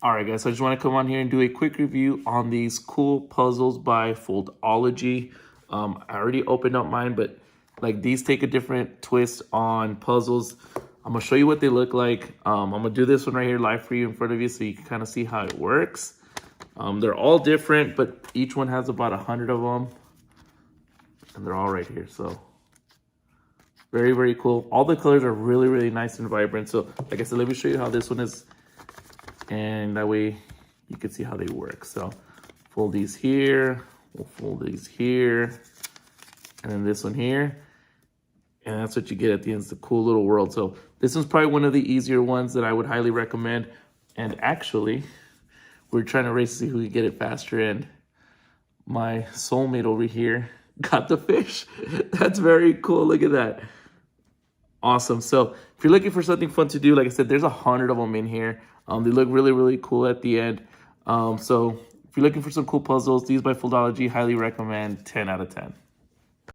All right, guys, so I just want to come on here and do a quick review on these cool puzzles by Foldology. I already opened up mine, but like these take a different twist on puzzles. I'm going to show you what they look like. I'm going to do this one right here live for you in front of you so you can kind of see how it works. They're all different, but each one has about 100 of them. And they're all right here, so very, very cool. All the colors are really, really nice and vibrant. So like I said, let me show you how this one is. And that way you can see how they work. So fold these here, we'll fold these here, and then this one here. And that's what you get at the end. It's a cool little world. So this one's probably one of the easier ones that I would highly recommend. And actually, we're trying to race to see who can get it faster. And my soulmate over here got the fish. That's very cool. Look at that. Awesome. So if you're looking for something fun to do, like I said, there's 100 of them in here. They look really, really cool at the end. So if you're looking for some cool puzzles, these by Foldology, highly recommend. 10 out of 10.